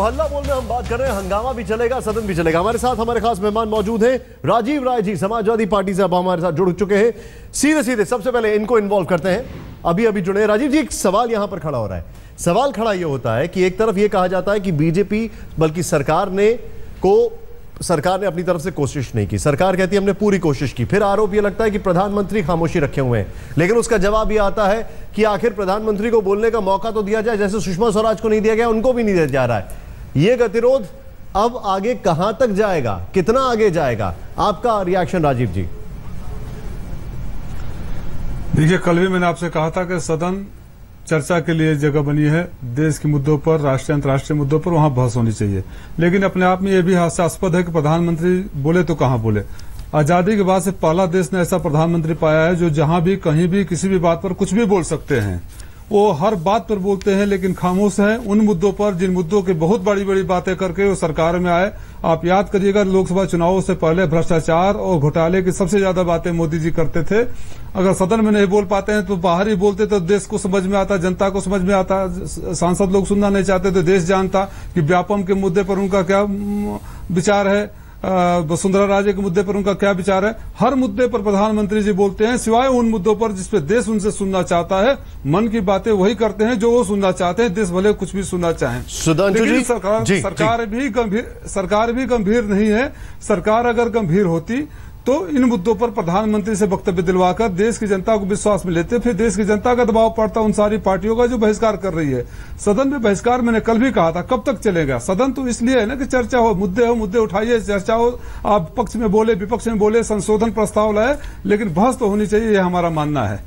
हल्ला बोल में हम बात कर रहे हैं, हंगामा भी चलेगा, सदन भी चलेगा। हमारे साथ हमारे खास मेहमान मौजूद हैं। राजीव राय जी समाजवादी पार्टी से अब हमारे साथ जुड़ चुके हैं। सीधे सीधे सबसे पहले इनको इन्वॉल्व करते हैं। अभी जुड़े हैं राजीव जी। एक सवाल यहां पर खड़ा हो रहा है। सवाल खड़ा यह होता है कि एक तरफ यह कहा जाता है कि बीजेपी बल्कि सरकार ने अपनी तरफ से कोशिश नहीं की। सरकार कहती है हमने पूरी कोशिश की। फिर आरोप यह लगता है कि प्रधानमंत्री खामोशी रखे हुए हैं। लेकिन उसका जवाब यह आता है कि आखिर प्रधानमंत्री को बोलने का मौका तो दिया जाए, जैसे सुषमा स्वराज को नहीं दिया गया, उनको भी नहीं दिया जा रहा है। यह गतिरोध अब आगे कहां तक जाएगा, कितना आगे जाएगा? आपका रिएक्शन राजीव जी। देखिए, कल भी मैंने आपसे कहा था कि सदन चर्चा के लिए जगह बनी है। देश के मुद्दों पर, राष्ट्रीय अंतर्राष्ट्रीय मुद्दों पर वहां बहस होनी चाहिए। लेकिन अपने आप में यह भी हास्यास्पद है कि प्रधानमंत्री बोले तो कहां बोले। आजादी के बाद से पहला देश ने ऐसा प्रधानमंत्री पाया है जो जहां भी, कहीं भी, किसी भी बात पर कुछ भी बोल सकते हैं। वो हर बात पर बोलते हैं, लेकिन खामोश हैं उन मुद्दों पर जिन मुद्दों की बहुत बड़ी बड़ी बातें करके वो सरकार में आए। आप याद करिएगा, लोकसभा चुनावों से पहले भ्रष्टाचार और घोटाले की सबसे ज्यादा बातें मोदी जी करते थे। अगर सदन में नहीं बोल पाते हैं तो बाहर ही बोलते, तो देश को समझ में आता, जनता को समझ में आता। सांसद लोग सुनना नहीं चाहते तो देश जानता कि व्यापम के मुद्दे पर उनका क्या विचार है, वसुंधरा राजे के मुद्दे पर उनका क्या विचार है। हर मुद्दे पर प्रधानमंत्री जी बोलते हैं, सिवाय उन मुद्दों पर जिसपे देश उनसे सुनना चाहता है। मन की बातें वही करते हैं जो वो सुनना चाहते हैं, देश भले कुछ भी सुनना चाहें। लेकिन सरकार भी गंभीर नहीं है। सरकार अगर गंभीर होती तो इन मुद्दों पर प्रधानमंत्री से वक्तव्य दिलवाकर देश की जनता को विश्वास में लेते। फिर देश की जनता का दबाव पड़ता उन सारी पार्टियों का जो बहिष्कार कर रही है। सदन में बहिष्कार मैंने कल भी कहा था, कब तक चलेगा? सदन तो इसलिए है ना कि चर्चा हो, मुद्दे उठाइए, चर्चा हो। आप पक्ष में बोले, विपक्ष में बोले, संशोधन प्रस्ताव लाए, लेकिन बहस तो होनी चाहिए, यह हमारा मानना है।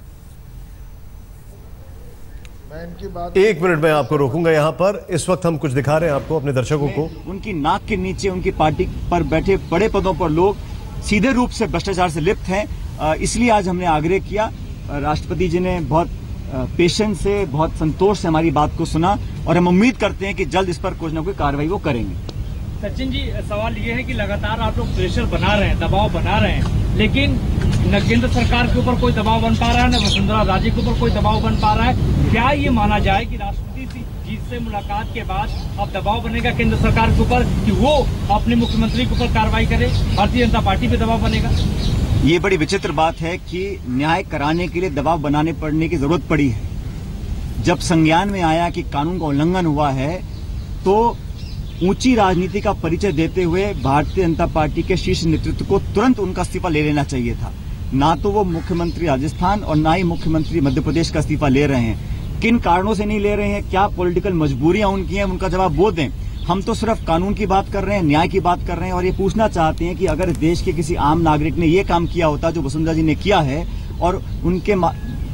एक मिनट में आपको रोकूंगा यहाँ पर। इस वक्त हम कुछ दिखा रहे हैं आपको, अपने दर्शकों को। उनकी नाक के नीचे उनकी पार्टी पर बैठे बड़े पदों पर लोग सीधे रूप से भ्रष्टाचार से लिप्त हैं। इसलिए आज हमने आग्रह किया। राष्ट्रपति जी ने बहुत पेशेंस से, बहुत संतोष से हमारी बात को सुना और हम उम्मीद करते हैं कि जल्द इस पर कुछ न कोई कार्रवाई वो करेंगे। सचिन जी, सवाल ये है कि लगातार आप लोग प्रेशर बना रहे हैं, दबाव बना रहे हैं, लेकिन न केंद्र सरकार के ऊपर कोई दबाव बन पा रहा है, न वसुंधरा राजे के ऊपर कोई दबाव बन पा रहा है। क्या ये माना जाए कि राष्ट्रपति जी से मुलाकात के बाद अब दबाव बनेगा केंद्र सरकार के ऊपर कि वो अपने मुख्यमंत्री के ऊपर कार्रवाई करे, भारतीय जनता पार्टी पे दबाव बनेगा? ये बड़ी विचित्र बात है कि न्याय कराने के लिए दबाव बनाने पड़ने की जरूरत पड़ी है। जब संज्ञान में आया कि कानून का उल्लंघन हुआ है, तो ऊंची राजनीति का परिचय देते हुए भारतीय जनता पार्टी के शीर्ष नेतृत्व को तुरंत उनका इस्तीफा ले लेना चाहिए था। ना तो वो मुख्यमंत्री राजस्थान और ना ही मुख्यमंत्री मध्य प्रदेश का इस्तीफा ले रहे हैं। किन कारणों से नहीं ले रहे हैं, क्या पॉलिटिकल मजबूरियां उनकी हैं, उनका जवाब वो दें। हम तो सिर्फ कानून की बात कर रहे हैं, न्याय की बात कर रहे हैं और ये पूछना चाहते हैं कि अगर देश के किसी आम नागरिक ने ये काम किया होता जो वसुंधरा जी ने किया है और उनके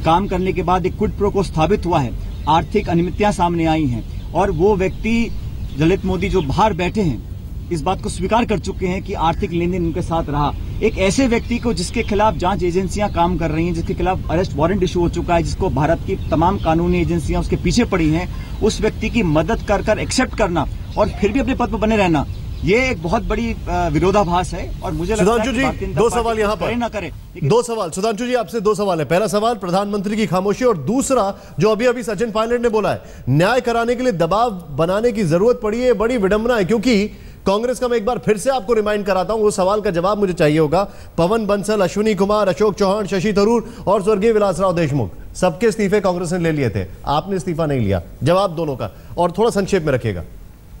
काम करने के बाद एक क्विड प्रो को स्थापित हुआ है, आर्थिक अनियमितताएं सामने आई हैं और वो व्यक्ति ललित मोदी जो बाहर बैठे हैं इस बात को स्वीकार कर चुके हैं कि आर्थिक लेन देन उनके साथ रहा। एक ऐसे व्यक्ति को जिसके खिलाफ जांच एजेंसियां काम कर रही हैं, जिसके खिलाफ अरेस्ट वारंट इशू हो चुका है, जिसको भारत की तमाम कानूनी एजेंसियां उसके पीछे पड़ी हैं, उस व्यक्ति की मदद कर एक्सेप्ट करना और फिर भी अपने पद पर बने रहना, ये एक बहुत बड़ी विरोधाभास है। और मुझे लगता है कि दो सवाल यहाँ पर ना करे। दो सवाल सुधांशु जी, आपसे दो सवाल है। पहला सवाल प्रधानमंत्री की खामोशी और दूसरा जो अभी सचिन पायलट ने बोला है, न्याय कराने के लिए दबाव बनाने की जरूरत पड़ी है। बड़ी विडंबना है, क्योंकि कांग्रेस का मैं एक बार फिर से आपको रिमाइंड कराता हूं, वो सवाल का जवाब मुझे चाहिए होगा। पवन बंसल, अश्विनी कुमार, अशोक चौहान, शशि थरूर और स्वर्गीय विलासराव देशमुख, सबके इस्तीफे कांग्रेस ने ले लिए थे, आपने इस्तीफा नहीं लिया। जवाब दोनों का और थोड़ा संक्षेप में रखिएगा।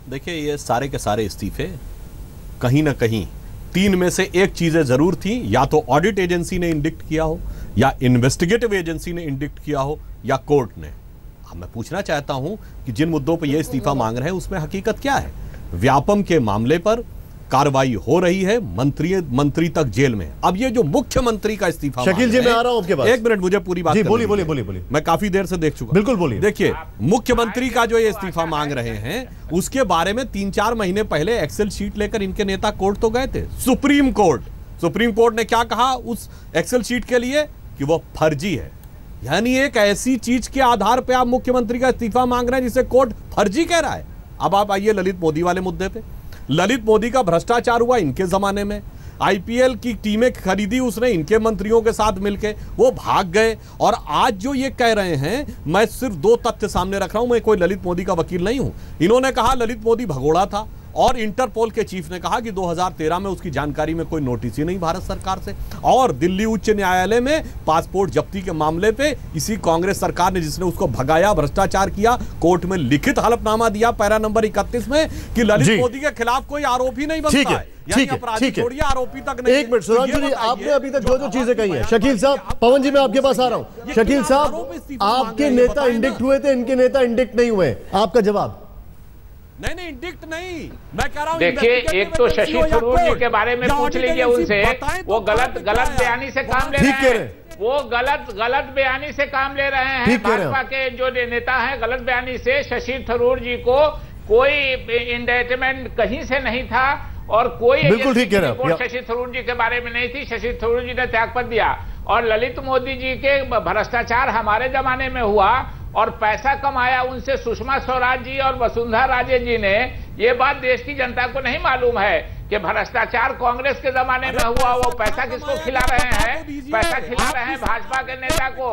देखिए, ये सारे के सारे इस्तीफे कहीं ना कहीं तीन में से एक चीजें जरूर थी, या तो ऑडिट एजेंसी ने इंडिक्ट किया हो, या इन्वेस्टिगेटिव एजेंसी ने इंडिक्ट किया हो, या कोर्ट ने। अब मैं पूछना चाहता हूं कि जिन मुद्दों पर यह इस्तीफा मांग रहे हैं उसमें हकीकत क्या है? व्यापम के मामले पर कार्रवाई हो रही है, मंत्री तक जेल में। अब ये जो मुख्यमंत्री का इस्तीफा, शकील जी मैं आ रहा हूं आपके पास, एक मिनट मुझे पूरी बात बोलिए। मैं काफी देर से देख चुका। बिल्कुल बोलिए। देखिए, मुख्यमंत्री का जो ये इस्तीफा मांग रहे हैं उसके बारे में 3-4 महीने पहले एक्सेल शीट लेकर इनके नेता कोर्ट तो गए थे। सुप्रीम कोर्ट ने क्या कहा उस एक्सेल शीट के लिए? कि वो फर्जी है। यानी एक ऐसी चीज के आधार पर आप मुख्यमंत्री का इस्तीफा मांग रहे हैं जिसे कोर्ट फर्जी कह रहा है। अब आप आइए ललित मोदी वाले मुद्दे पे। ललित मोदी का भ्रष्टाचार हुआ इनके जमाने में, आईपीएल की टीमें खरीदी उसने इनके मंत्रियों के साथ मिलकर, वो भाग गए। और आज जो ये कह रहे हैं, मैं सिर्फ 2 तथ्य सामने रख रहा हूं, मैं कोई ललित मोदी का वकील नहीं हूं। इन्होंने कहा ललित मोदी भगोड़ा था, और इंटरपोल के चीफ ने कहा कि 2013 में उसकी जानकारी में कोई नोटिस ही नहीं भारत सरकार से। और दिल्ली उच्च न्यायालय में पासपोर्ट जब्ती के मामले पे इसी कांग्रेस सरकार ने, जिसने उसको भगाया, भ्रष्टाचार किया, कोर्ट में लिखित हलफनामा दिया पैरा नंबर 31 में कि ललित मोदी के खिलाफ कोई आरोप ही नहीं बनता है। ठीक है, आरोपी तक नहीं। एक मिनट सुधांशु जी, आपने अभी तक जो चीजें कही है, शकील साहब, पवन जी मैं आपके पास आ रहा हूं। शकील साहब, आपके नेता इंडिक्ट हुए थे, इनके नेता इंडिक्ट नहीं हुए, आपका जवाब? नहीं इंडिक्ट नहीं, मैं कह रहा हूं देखिए, एक तो शशि थरूर जी के बारे में पूछ लीजिए उनसे, वो गलत बयानी से काम ले रहे हैं, वो गलत बयानी से काम ले रहे हैं। भाजपा के जो नेता हैं, गलत बयानी से शशि थरूर जी को कोई इंडिक्टमेंट कहीं से नहीं था, और कोई बिल्कुल ठीक कह रहे हैं, शशि थरूर जी के बारे में नहीं थी। शशि थरूर जी ने त्यागपत्र दिया, और ललित मोदी जी के भ्रष्टाचार हमारे जमाने में हुआ, और पैसा कमाया उनसे सुषमा स्वराज जी और वसुंधरा राजे जी ने। ये बात देश की जनता को नहीं मालूम है कि भ्रष्टाचार कांग्रेस के जमाने में हुआ, वो पैसा किसको खिला रहे हैं? पैसा खिला रहे हैं भाजपा के नेता को,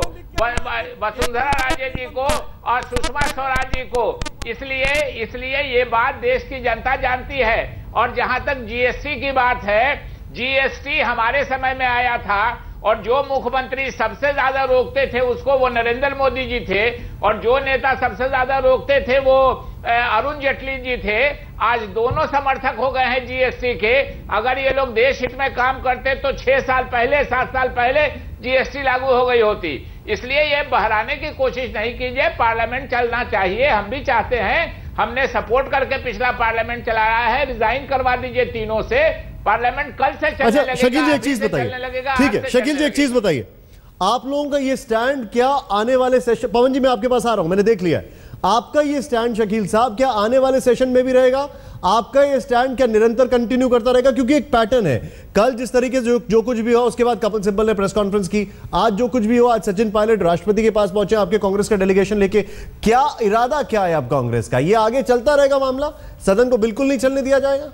वसुंधरा राजे जी को और सुषमा स्वराज जी को। इसलिए ये बात देश की जनता जानती है। और जहां तक जीएसटी की बात है, जीएसटी हमारे समय में आया था, और जो मुख्यमंत्री सबसे ज्यादा रोकते थे उसको वो नरेंद्र मोदी जी थे, और जो नेता सबसे ज्यादा रोकते थे वो अरुण जेटली जी थे। आज दोनों समर्थक हो गए हैं जीएसटी के। अगर ये लोग देश हित में काम करते तो 6 साल पहले, 7 साल पहले जीएसटी लागू हो गई होती। इसलिए ये बहराने की कोशिश नहीं कीजिए, पार्लियामेंट चलना चाहिए, हम भी चाहते हैं। हमने सपोर्ट करके पिछला पार्लियामेंट चलाया है, रिजाइन करवा दीजिए तीनों से, पार्लियामेंट कल से चलने लगेगा। शकील जी एक चीज बताइए, ठीक है शकील जी एक चीज बताइए, आप लोगों का ये स्टैंड क्या आने वाले सेशन, पवन जी मैं आपके पास आ रहा हूं, मैंने देख लिया है आपका ये स्टैंड शकील साहब, क्या आने वाले सेशन में भी रहेगा? आपका ये स्टैंड क्या निरंतर कंटिन्यू करता रहेगा? क्योंकि एक पैटर्न है, कल जिस तरीके से जो कुछ भी हुआ, उसके बाद कपिल सिब्बल ने प्रेस कॉन्फ्रेंस की, आज जो कुछ भी हुआ, आज सचिन पायलट राष्ट्रपति के पास पहुंचे आपके कांग्रेस का डेलीगेशन लेके। क्या इरादा क्या है अब कांग्रेस का? ये आगे चलता रहेगा मामला, सदन को बिल्कुल नहीं चलने दिया जाएगा?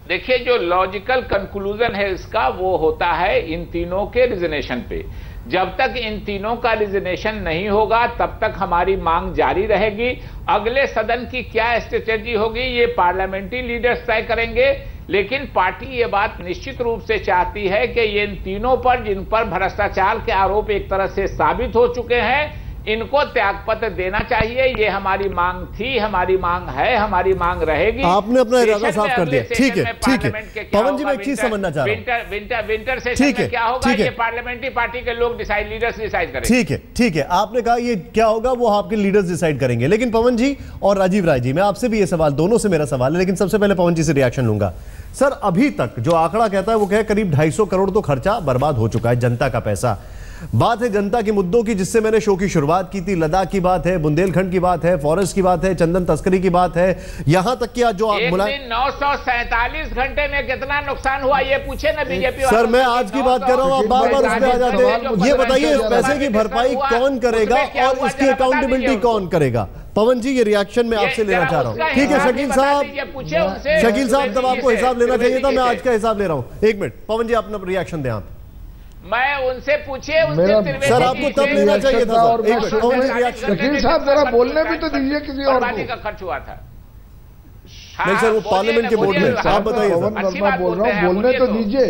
देखिए जो लॉजिकल कंक्लूजन है इसका, वो होता है इन तीनों के रिजनेशन पे। जब तक इन तीनों का रिजनेशन नहीं होगा तब तक हमारी मांग जारी रहेगी। अगले सदन की क्या स्ट्रेटेजी होगी ये पार्लियामेंट्री लीडर्स तय करेंगे, लेकिन पार्टी ये बात निश्चित रूप से चाहती है कि ये इन तीनों पर, जिन पर भ्रष्टाचार के आरोप एक तरह से साबित हो चुके हैं, इनको त्यागपत्र देना चाहिए। ये हमारी मांग थी, हमारी मांग है, हमारी मांग रहेगी। आपने अपना इरादा साफ कर दिया, ठीक है ठीक है। पवन जी मैं एक चीज समझना चाह रहा हूं, विंटर सेशन में क्या होगा ये पार्लियामेंट्री पार्टी के लोग लीडर्स डिसाइड करेंगे। ठीक है आपने कहा ये क्या होगा वो आपके लीडर्स डिसाइड करेंगे। लेकिन पवन जी और राजीव राय जी, मैं आपसे भी ये सवाल, दोनों से मेरा सवाल है, लेकिन सबसे पहले पवन जी से रिएक्शन लूंगा। सर अभी तक जो आंकड़ा कहता है वो कहे करीब 250 करोड़ तो खर्चा बर्बाद हो चुका है, जनता का पैसा। बात है जनता के मुद्दों की, जिससे मैंने शो की शुरुआत की थी। लद्दाख की बात है, बुंदेलखंड की बात है, फॉरेस्ट की बात है, चंदन तस्करी की बात है, यहां तक कि आज जो आप 947 घंटे में कितना नुकसान हुआ ये पूछे ना बीजेपी। सर मैं आज की बात कर रहा हूं, आप बार बार उस पर आ जाते हैं। ये बताइए इस पैसे की भरपाई कौन करेगा और इसकी अकाउंटेबिलिटी कौन करेगा? पवन जी ये रिएक्शन मैं आपसे लेना चाह रहा हूं। ठीक है शकील साहब तब आपको हिसाब लेना चाहिए था, मैं आज का हिसाब ले रहा हूं। 1 मिनट पवन जी अपना रिएक्शन दें आप। मैं उनसे पूछे सर आपको तब लेना चाहिए था। शकील साहब जरा बोलने भी तो दीजिए किसी और को। का खर्च हुआ था। नहीं सर वो पार्लियामेंट के बोर्ड में, आप बताइए। मैं बोल रहा हूँ, बोलने तो दीजिए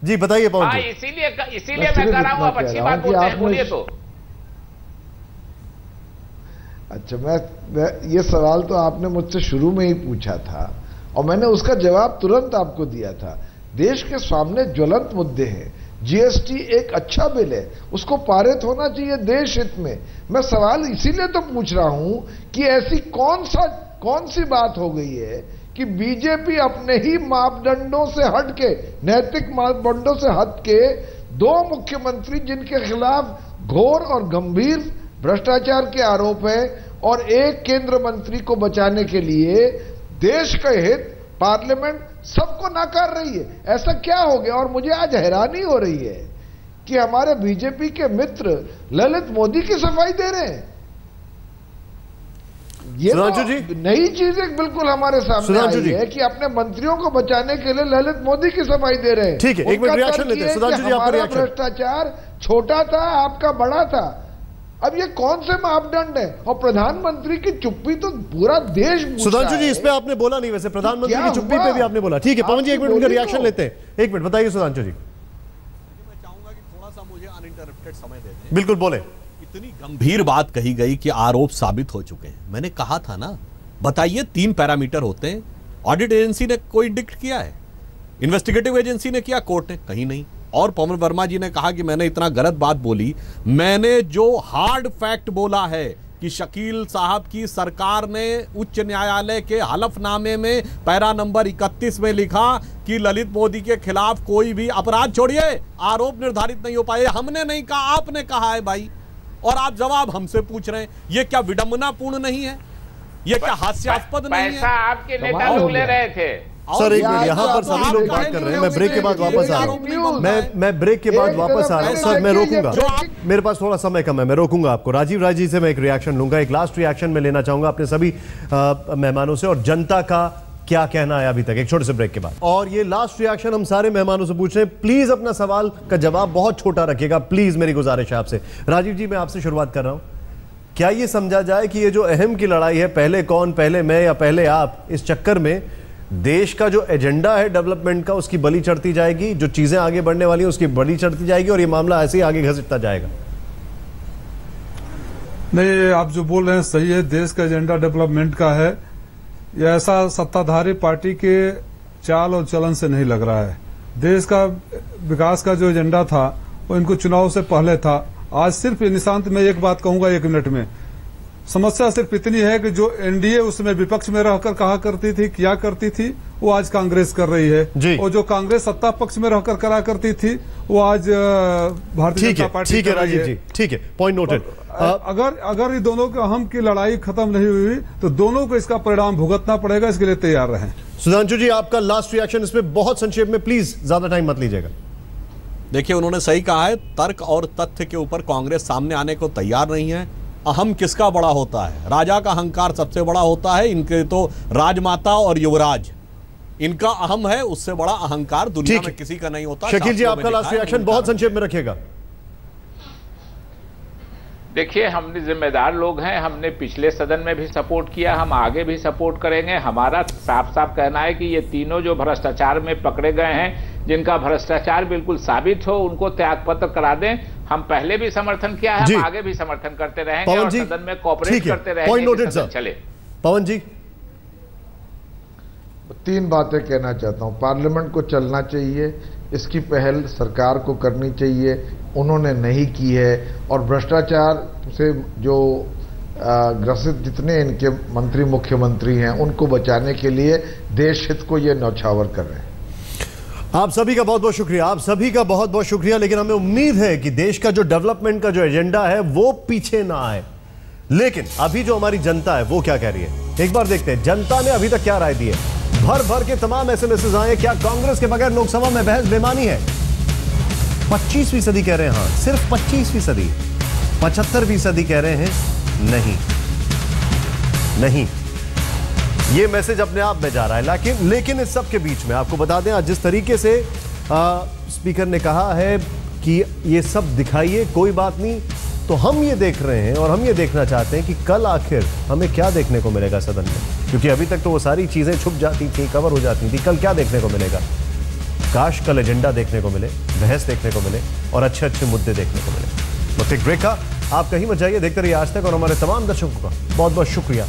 जी, बताइए पवन जी। इसीलिए मैं कह रहा हूँ आप अच्छी बात बोलते हैं, बोलिए तो। अच्छा मैं ये सवाल तो आपने मुझसे शुरू में ही पूछा था और मैंने उसका जवाब तुरंत आपको दिया था। देश के सामने ज्वलंत मुद्दे हैं। जीएसटी एक अच्छा बिल है, उसको पारित होना चाहिए देश हित में। मैं सवाल इसीलिए तो पूछ रहा हूं कि ऐसी कौन सी बात हो गई है कि बीजेपी अपने ही मापदंडों से हटके, नैतिक मापदंडों से हटके, 2 मुख्यमंत्री जिनके खिलाफ घोर और गंभीर भ्रष्टाचार के आरोप है और एक केंद्र मंत्री को बचाने के लिए देश का हित पार्लियामेंट सबको नकार रही है। ऐसा क्या हो गया? और मुझे आज हैरानी हो रही है कि हमारे बीजेपी के मित्र ललित मोदी की सफाई दे रहे हैं। ये सुधांशु जी, नई चीज एक बिल्कुल हमारे सामने आई है कि अपने मंत्रियों को बचाने के लिए ललित मोदी की सफाई दे रहे हैं। ठीक है, एक मिनट रिएक्शन लेते हैं। सुधांशु जी, आपका रिएक्शन। भ्रष्टाचार छोटा था, आपका बड़ा था। अब ये कौन से मापदंड है? और प्रधानमंत्री की चुप्पी तो पूरा देश। सुधांशु जी, इस पे आपने बोला नहीं, वैसे प्रधानमंत्री की चुप्पी पे भी आपने बोला। ठीक है पवन जी, एक मिनट उनका रिएक्शन लेते हैं। एक मिनट बताइए सुधांशु जी। मैं चाहूंगा कि थोड़ा सा मुझे अनइंटरप्टेड समय दे दें। बिल्कुल बोले। इतनी गंभीर बात कही गई कि आरोप साबित हो चुके हैं। मैंने कहा था ना, बताइए 3 पैरामीटर होते हैं। ऑडिट एजेंसी ने कोई इंडिक्ट किया है? इन्वेस्टिगेटिव एजेंसी ने किया? कोर्ट ने? कहीं नहीं। और पवन वर्मा जी ने कहा कि मैंने इतना गलत बात बोली। मैंने जो हार्ड फैक्ट बोला है कि शकील साहब की सरकार ने उच्च न्यायालय के हलफनामे में पैरा नंबर 31 में लिखा कि ललित मोदी के खिलाफ कोई भी अपराध, छोड़िए आरोप निर्धारित नहीं हो पाए। हमने नहीं कहा, आपने कहा है भाई, और आप जवाब हमसे पूछ रहे हैं। ये क्या विडंबनापूर्ण नहीं है? ये क्या हास्यास्पद नहीं है? पैसा आपके नेता लोग ले रहे थे। सर एक मिनट, यहाँ पर सभी लोग बात कर रहे हैं। मैं ब्रेक के बाद वापस आ रहा हूँ। मैं ब्रेक के बाद वापस आ रहा हूँ। सर मैं रोकूंगा, मेरे पास थोड़ा समय कम है, मैं रोकूंगा आपको। राजीव राय जी से मैं एक रिएक्शन लूंगा, एक लास्ट रिएक्शन में लेना चाहूंगा अपने सभी मेहमानों से, और जनता का क्या कहना है अभी तक, एक छोटे से ब्रेक के बाद। और ये लास्ट रिएक्शन हम सारे मेहमानों से पूछ रहे हैं। प्लीज अपना सवाल का जवाब बहुत छोटा रखिएगा, प्लीज, मेरी गुजारिश है आपसे। राजीव जी, मैं आपसे शुरुआत कर रहा हूं। क्या ये समझा जाए कि ये जो अहम की लड़ाई है, पहले कौन, पहले मैं या पहले आप, इस चक्कर में देश का जो एजेंडा है डेवलपमेंट का, उसकी बलि चढ़ती जाएगी, जो चीजें आगे बढ़ने वाली है उसकी बलि चढ़ती जाएगी, और ये मामला ऐसे ही आगे घसीटता जाएगा? नहीं, आप जो बोल रहे हैं सही है। देश का एजेंडा डेवलपमेंट का है। यह ऐसा सत्ताधारी पार्टी के चाल और चलन से नहीं लग रहा है। देश का विकास का जो एजेंडा था वो इनको चुनाव से पहले था। आज सिर्फ निशांत, मैं एक बात कहूंगा 1 मिनट में, समस्या सिर्फ इतनी है कि जो एनडीए उसमें विपक्ष में रहकर कहा करती थी, किया करती थी, वो आज कांग्रेस कर रही है। और जो कांग्रेस सत्ता पक्ष में रहकर करा करती थी, वो आज भारतीय जनता पार्टी। ठीक है राजीव जी, ठीक है, पॉइंट नोटेड। अगर ये दोनों के अहम की लड़ाई खत्म नहीं हुई तो दोनों को इसका परिणाम भुगतना पड़ेगा, इसके लिए तैयार रहें। सुधांशु जी, आपका लास्ट रिएक्शन इसमें बहुत संक्षेप में, प्लीज, ज्यादा टाइम मत लीजिएगा। देखिए, उन्होंने सही कहा है। तर्क और तथ्य के ऊपर कांग्रेस सामने आने को तैयार नहीं है। अहम किसका बड़ा होता है? राजा का अहंकार सबसे बड़ा होता है। इनके तो राजमाता और युवराज, इनका अहम है, उससे बड़ा अहंकार दुनिया में किसी का नहीं होता। शकील जी, आपका लास्ट रिएक्शन बहुत संक्षेप में रखिएगा। देखिए, हमने जिम्मेदार लोग हैं, हमने पिछले सदन में भी सपोर्ट किया, हम आगे भी सपोर्ट करेंगे। हमारा साफ साफ कहना है कि ये तीनों जो भ्रष्टाचार में पकड़े गए हैं, जिनका भ्रष्टाचार बिल्कुल साबित हो, उनको त्यागपत्र करा दें। हम पहले भी समर्थन किया है, हम आगे भी समर्थन करते रहेंगे और सदन में कोऑपरेट करते रहेंगे। चले पवन जी, 3 बातें कहना चाहता हूं। पार्लियामेंट को चलना चाहिए, इसकी पहल सरकार को करनी चाहिए, उन्होंने नहीं की है। और भ्रष्टाचार से जो ग्रसित जितने इनके मंत्री, मुख्यमंत्री हैं, उनको बचाने के लिए देश हित को ये न्यौछावर कर रहे हैं। आप सभी का बहुत बहुत शुक्रिया, आप सभी का बहुत बहुत शुक्रिया। लेकिन हमें उम्मीद है कि देश का जो डेवलपमेंट का जो एजेंडा है वो पीछे ना आए। लेकिन अभी जो हमारी जनता है वो क्या कह रही है, एक बार देखते हैं जनता ने अभी तक क्या राय दी है। भर भर के तमाम एसएमएस आए। क्या कांग्रेस के बगैर लोकसभा में बहस बेमानी है? 25% कह रहे हैं हाँ, सिर्फ 25%। 75% कह रहे हैं नहीं नहीं। ये मैसेज अपने आप में जा रहा है। लेकिन इस सब के बीच में आपको बता दें, आज जिस तरीके से स्पीकर ने कहा है कि ये सब दिखाइए, कोई बात नहीं, तो हम ये देख रहे हैं और हम ये देखना चाहते हैं कि कल आखिर हमें क्या देखने को मिलेगा सदन में। क्योंकि अभी तक तो वो सारी चीजें छुप जाती थी, कवर हो जाती थी। कल क्या देखने को मिलेगा? काश कल एजेंडा देखने को मिले, बहस देखने को मिले और अच्छे अच्छे मुद्दे देखने को मिले। वक्त एक ब्रेक का, आप कहीं मत जाइए, देखते रहिए आज तक। और हमारे तमाम दर्शकों का बहुत बहुत शुक्रिया।